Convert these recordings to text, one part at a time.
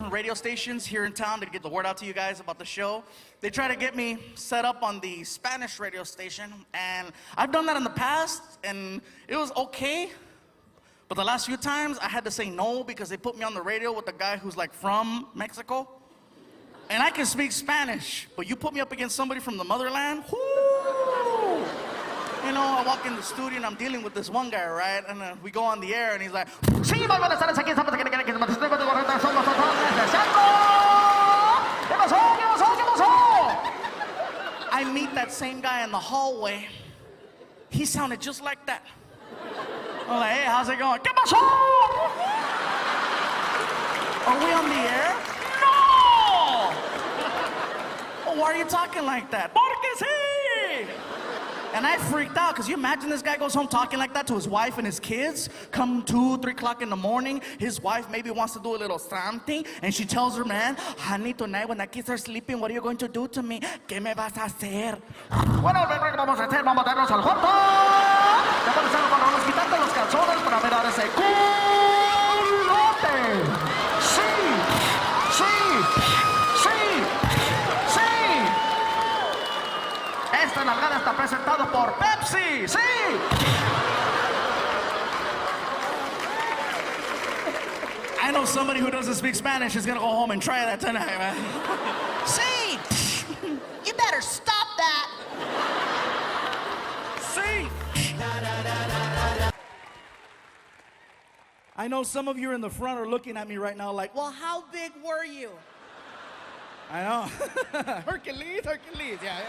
different radio stations here in town to get the word out to you guys about the show. They try to get me set up on the Spanish radio station, and I've done that in the past, and it was okay. But the last few times, I had to say no because they put me on the radio with a guy who's like from Mexico. And I can speak Spanish, but you put me up against somebody from the motherland, whoo! You know, I walk in the studio and I'm dealing with this one guy, right? And we go on the air and he's like, sí, buenas tardes, aquí estamos. I meet that same guy in the hallway. He sounded just like that. I'm like, hey, how's it going? ¿Qué pasó? Are we on the air? No! Well, why are you talking like that? Porque sí! And I freaked out, because you imagine this guy goes home talking like that to his wife and his kids, come 2, 3 o'clock in the morning, his wife maybe wants to do a little something, and she tells her man, honey, tonight when the kids are sleeping, what are you going to do to me? ¿Qué me vas a hacer? Bueno, vamos a hacer, vamos a darnos al joto. Ya puedes hacerlo con los quitando los calzones para ver ahora ese culote. Sí, sí, sí, sí. Esta nalgada está presentado por Pepsi, sí. I know somebody who doesn't speak Spanish is gonna go home and try that tonight, man. Sí. You better stop that. Sí. I know some of you in the front are looking at me right now like, Well, how big were you? I know. Hercules, yeah.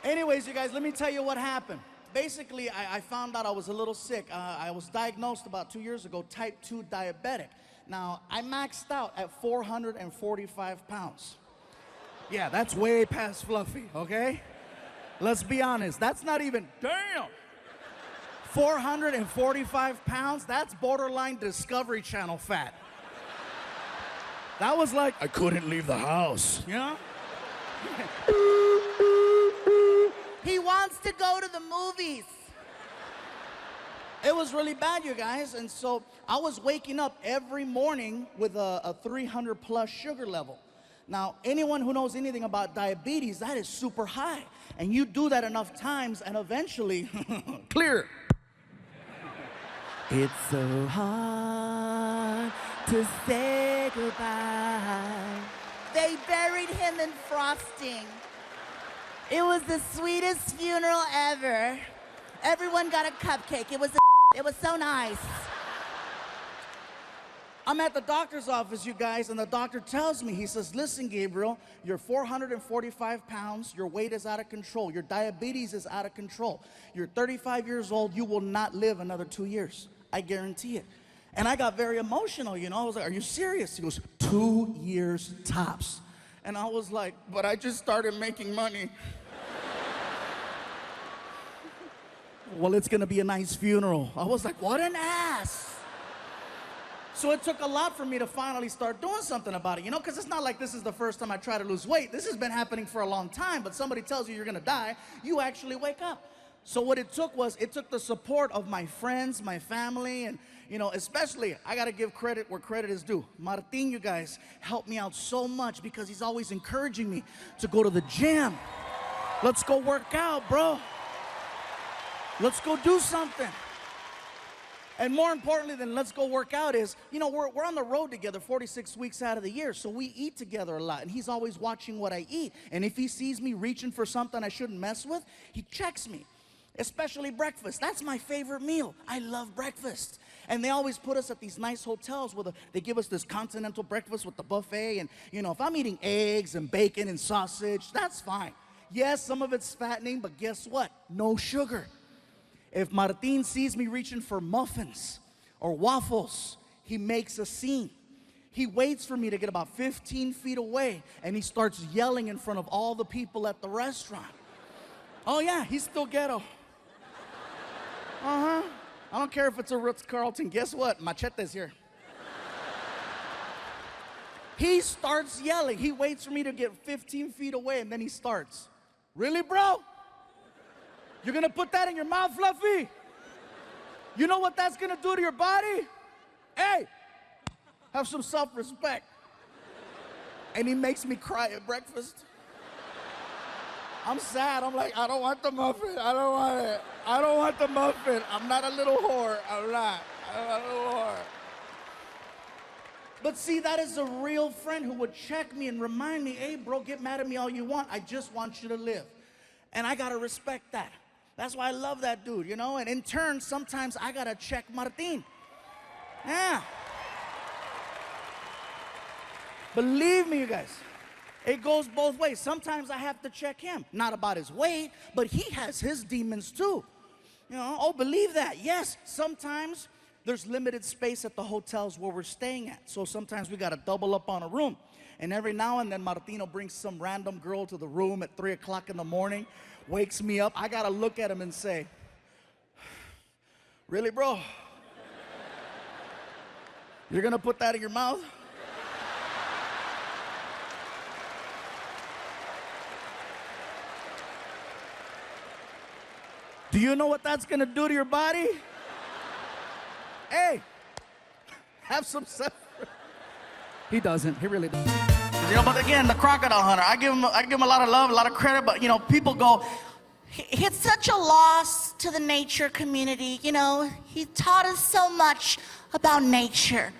Anyways, you guys, let me tell you what happened. Basically, I found out I was a little sick. I was diagnosed about 2 years ago, type 2 diabetic. Now, I maxed out at 445 pounds. Yeah, that's way past fluffy, okay? Let's be honest, that's not even, damn! 445 pounds, that's borderline Discovery Channel fat. That was like, I couldn't leave the house, you know? He wants to go to the movies. It was really bad, you guys, and so I was waking up every morning with a 300 plus sugar level. Now, anyone who knows anything about diabetes, that is super high. And you do that enough times and eventually, clear. It's so hard to say goodbye. They buried him in frosting. It was the sweetest funeral ever. Everyone got a cupcake. It was so nice. I'm at the doctor's office, you guys, and the doctor tells me, he says, listen, Gabriel, you're 445 pounds, your weight is out of control, your diabetes is out of control. You're 35 years old, you will not live another 2 years. I guarantee it. And I got very emotional, you know. I was like, are you serious? He goes, 2 years tops. And I was like, but I just started making money. Well, it's gonna be a nice funeral. I was like, what an ass. So it took a lot for me to finally start doing something about it, you know, because it's not like this is the first time I try to lose weight. This has been happening for a long time, but somebody tells you you're gonna die, you actually wake up. So what it took the support of my friends, my family, and, you know, especially, I gotta give credit where credit is due. Martin, you guys, helped me out so much because he's always encouraging me to go to the gym. Let's go work out, bro. Let's go do something. And more importantly than let's go work out is, you know, we're on the road together 46 weeks out of the year, so we eat together a lot, and he's always watching what I eat. And if he sees me reaching for something I shouldn't mess with, he checks me, especially breakfast. That's my favorite meal. I love breakfast. And they always put us at these nice hotels where they give us this continental breakfast with the buffet, and, you know, if I'm eating eggs and bacon and sausage, that's fine. Yes, some of it's fattening, but guess what? No sugar. If Martin sees me reaching for muffins or waffles, he makes a scene. He waits for me to get about 15 feet away, and he starts yelling in front of all the people at the restaurant. Oh yeah, he's still ghetto. I don't care if it's a Ritz-Carlton. Guess what? Machete's here. He starts yelling. He waits for me to get 15 feet away, and then he starts. Really, bro? You're gonna put that in your mouth, Fluffy? You know what that's gonna do to your body? Hey, Have some self-respect. And he makes me cry at breakfast. I'm sad. I'm like, I don't want the muffin. I don't want it. I don't want the muffin. I'm not a little whore. I'm not a little whore. But see, that is a real friend who would check me and remind me, hey, bro, get mad at me all you want. I just want you to live. And I got to respect that. That's why I love that dude, you know? And in turn, sometimes I got to check Martin. Yeah. Believe me, you guys. It goes both ways. Sometimes I have to check him. Not about his weight, but he has his demons too. You know, oh, believe that. Yes, sometimes there's limited space at the hotels where we're staying at. So sometimes we got to double up on a room. And every now and then, Martino brings some random girl to the room at 3 o'clock in the morning, wakes me up. I got to look at him and say, really, bro? You're going to put that in your mouth? Do you know what that's gonna do to your body? Hey, have some self. He doesn't. He really doesn't. You know, but again, the crocodile hunter. I give him a lot of love, a lot of credit. But you know, people go, It's such a loss to the nature community. You know, he taught us so much about nature.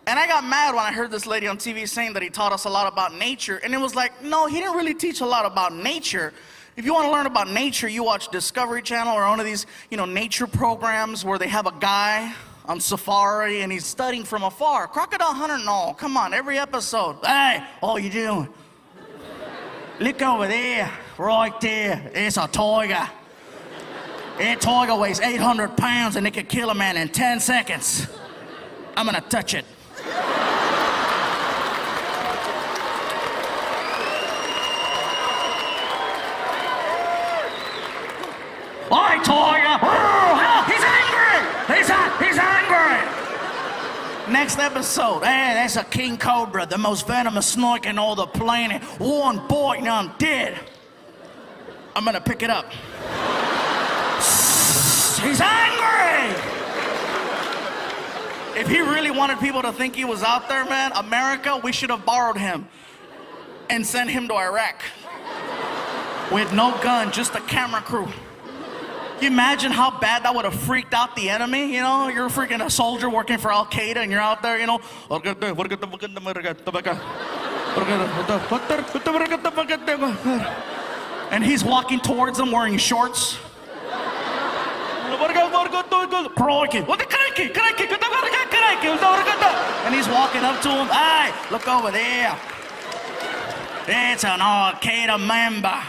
and I got mad when I heard this lady on TV saying that he taught us a lot about nature. And it was like, no, he didn't really teach a lot about nature. If you want to learn about nature, you watch Discovery Channel or one of these, nature programs where they have a guy on safari and he's studying from afar. Crocodile hunter, no, come on, every episode. Hey, what you doing? Look over there, right there, it's a tiger. That tiger weighs 800 pounds and it could kill a man in 10 seconds. I'm gonna touch it. Oi, tiger! Oh, he's angry! He's angry! Next episode, hey, that's a king cobra, the most venomous snake in all the planet. One bite and I'm dead. I'm gonna pick it up. He's angry! If he really wanted people to think he was out there, man, America, we should have borrowed him and sent him to Iraq. With no gun, just a camera crew. Can you imagine how bad that would have freaked out the enemy? You're freaking a soldier working for Al Qaeda and you're out there, and he's walking towards them wearing shorts. And he's walking up to him. Hey, look over there. It's an Al Qaeda member.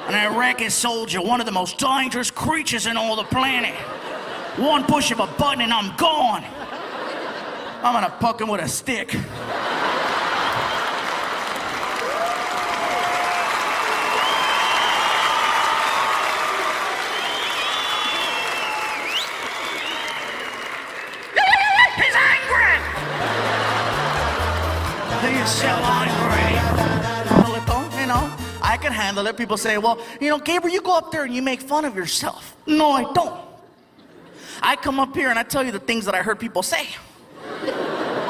An Iraqi soldier, one of the most dangerous creatures in all the planet. One push of a button and I'm gone. I'm gonna poke him with a stick. He's angry! He's so angry. I can handle it. People say, well, Gabriel, you go up there and you make fun of yourself. No, I don't. I come up here and I tell you the things that I heard people say.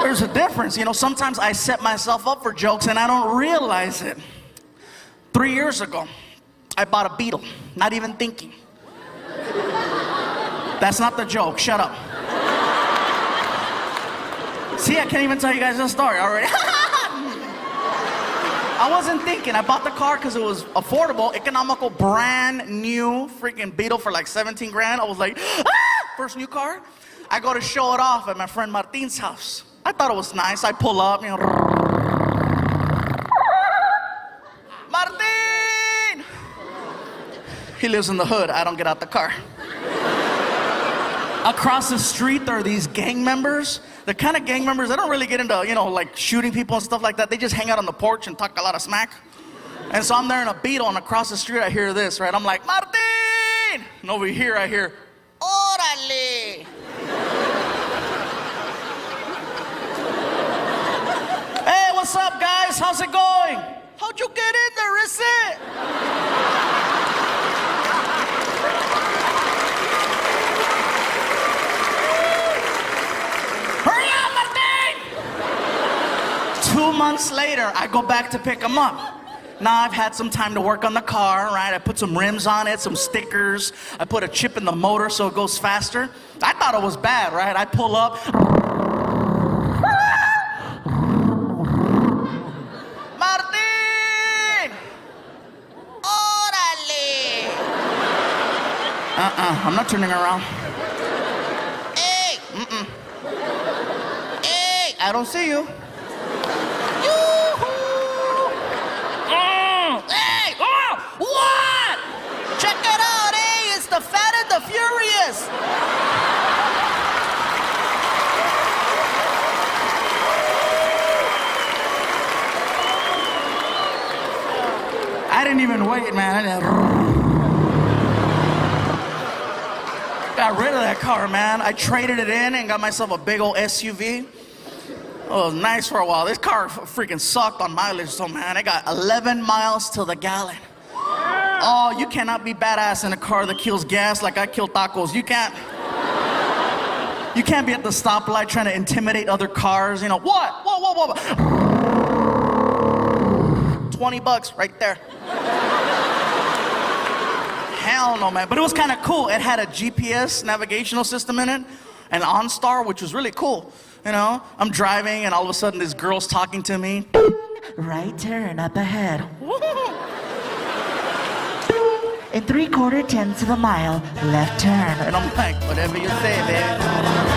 There's a difference. Sometimes I set myself up for jokes and I don't realize it. 3 years ago, I bought a Beetle, not even thinking. That's not the joke. Shut up. See, I can't even tell you guys the story already. I wasn't thinking. I bought the car because it was affordable, economical, brand new freaking Beetle for like 17 grand. I was like, first new car. I go to show it off at my friend Martin's house. I thought it was nice. I pull up, Martin! He lives in the hood. I don't get out the car. Across the street, there are these gang members. The kind of gang members, they don't really get into, like shooting people and stuff like that. They just hang out on the porch and talk a lot of smack. And so I'm there in a Beetle, and across the street, I hear this, right? I'm like, Martin! And over here, I hear, Orale! Hey, what's up, guys? How's it going? How'd you get in there, is it? Hurry up, Martin! months later, I go back to pick him up. Now I've had some time to work on the car, right? I put some rims on it, some stickers. I put a chip in the motor so it goes faster. I thought it was bad, right? I pull up. Martin! Órale! I'm not turning around. Hey! Hey! I don't see you. Hey! Oh! What? Check it out, hey! It's the Fat and the Furious! I didn't even wait, man. Got rid of that car, man. I traded it in and got myself a big old SUV. Oh, it was nice for a while. This car freaking sucked on mileage, so man, I got 11 miles to the gallon. Oh, you cannot be badass in a car that kills gas like I kill tacos. You can't be at the stoplight trying to intimidate other cars. You know, what? Whoa. $20 right there. Hell no, man. But it was kind of cool. It had a GPS navigational system in it, and OnStar, which was really cool. You know, I'm driving and all of a sudden this girl's talking to me. Right turn up ahead. In 3/4 tenths of a mile, left turn. And I'm like, whatever you say, baby.